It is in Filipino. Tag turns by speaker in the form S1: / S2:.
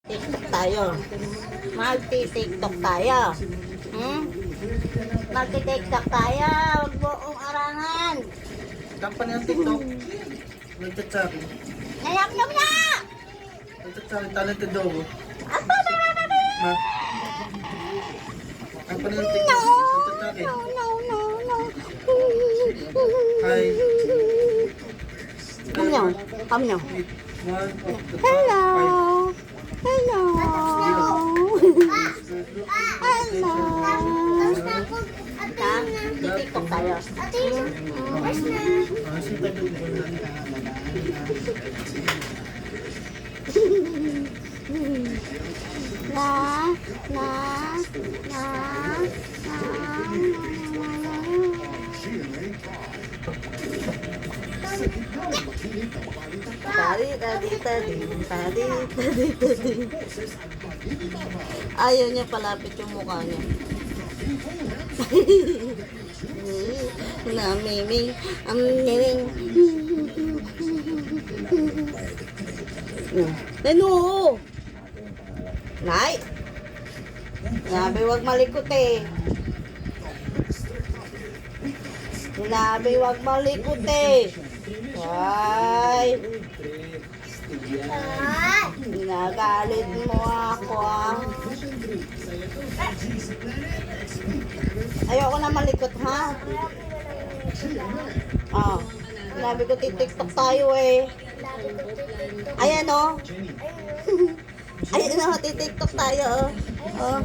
S1: TikTok tayo. Magti-TikTok tayo. Magti-TikTok tayo. Huwag mo kong arangan.
S2: Kampanya ng TikTok. Nagchat sa akin.
S1: Nayam-yam na!
S2: Nagchat sa akin, talented daw ako.
S1: Apa ba ba ba ba?
S2: Ma. Kampanya ng TikTok. Nagchat sa akin.
S1: No.
S2: Hi.
S1: Come now.
S2: Meet one of the
S1: Hello.
S2: top
S1: Hello. Hello. TikTok tayo. Tadi. Ayaw niya palapit yung mukha niya. Namiming, amiming. Ano? Nay! Nabi, wag malikot eh. Nabi, wag malikot eh. Ay! Ginagalit mo ako ah. Ayoko na malikot ha. Oh, sinabi ko TikTok tayo eh. Ayan o. Ayan o, TikTok tayo oh.